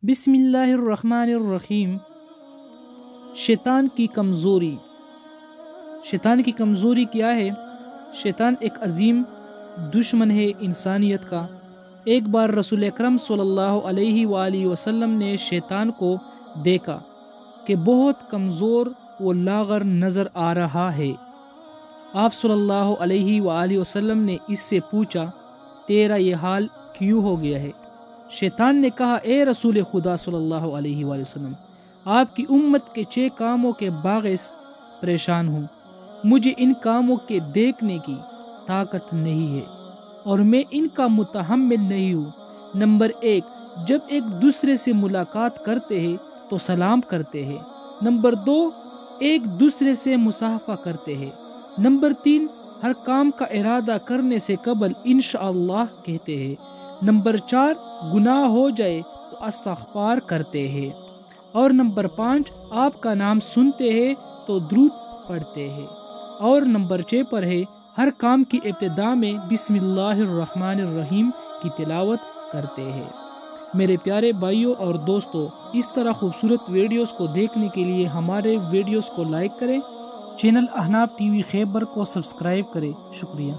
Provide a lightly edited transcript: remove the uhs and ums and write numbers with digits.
بسم اللہ الرحمن الرحیم۔ شیطان کی کمزوری۔ شیطان کی کمزوری کیا ہے؟ شیطان ایک عظیم دشمن ہے انسانیت کا۔ ایک بار رسول اکرم صلی اللہ علیہ وآلہ وسلم نے شیطان کو دیکھا کہ بہت کمزور و لاغر نظر آ رہا ہے۔ آپ صلی اللہ علیہ وآلہ وسلم نے اس سے پوچھا، تیرا یہ حال کیوں ہو گیا ہے؟ شیطان نے کہا، اے رسول خدا صلی اللہ علیہ وآلہ وسلم، آپ کی امت کے 6 کاموں کے باعث پریشان ہوں۔ مجھے ان کاموں کے دیکھنے کی طاقت نہیں ہے اور میں ان کا متحمل نہیں ہوں۔ نمبر 1، جب ایک دوسرے سے ملاقات کرتے ہیں تو سلام کرتے ہیں۔ نمبر 2، ایک دوسرے سے مصافحہ کرتے ہیں۔ نمبر 3، ہر کام کا ارادہ کرنے سے قبل انشاءاللہ کہتے ہیں۔ نمبر 4، گناہ ہو جائے تو استغفار کرتے ہیں۔ اور نمبر 5، آپ کا نام سنتے ہیں تو درود پڑھتے ہیں۔ اور نمبر 6 پر ہے، ہر کام کی ابتدا میں بسم اللہ الرحمن الرحیم کی تلاوت کرتے ہیں۔ میرے پیارے بھائیوں اور دوستو، اس طرح خوبصورت ویڈیوز کو دیکھنے کے لیے ہمارے ویڈیوز کو لائک کریں، چینل احناف ٹی وی خیبر کو سبسکرائب کریں۔ شکریہ۔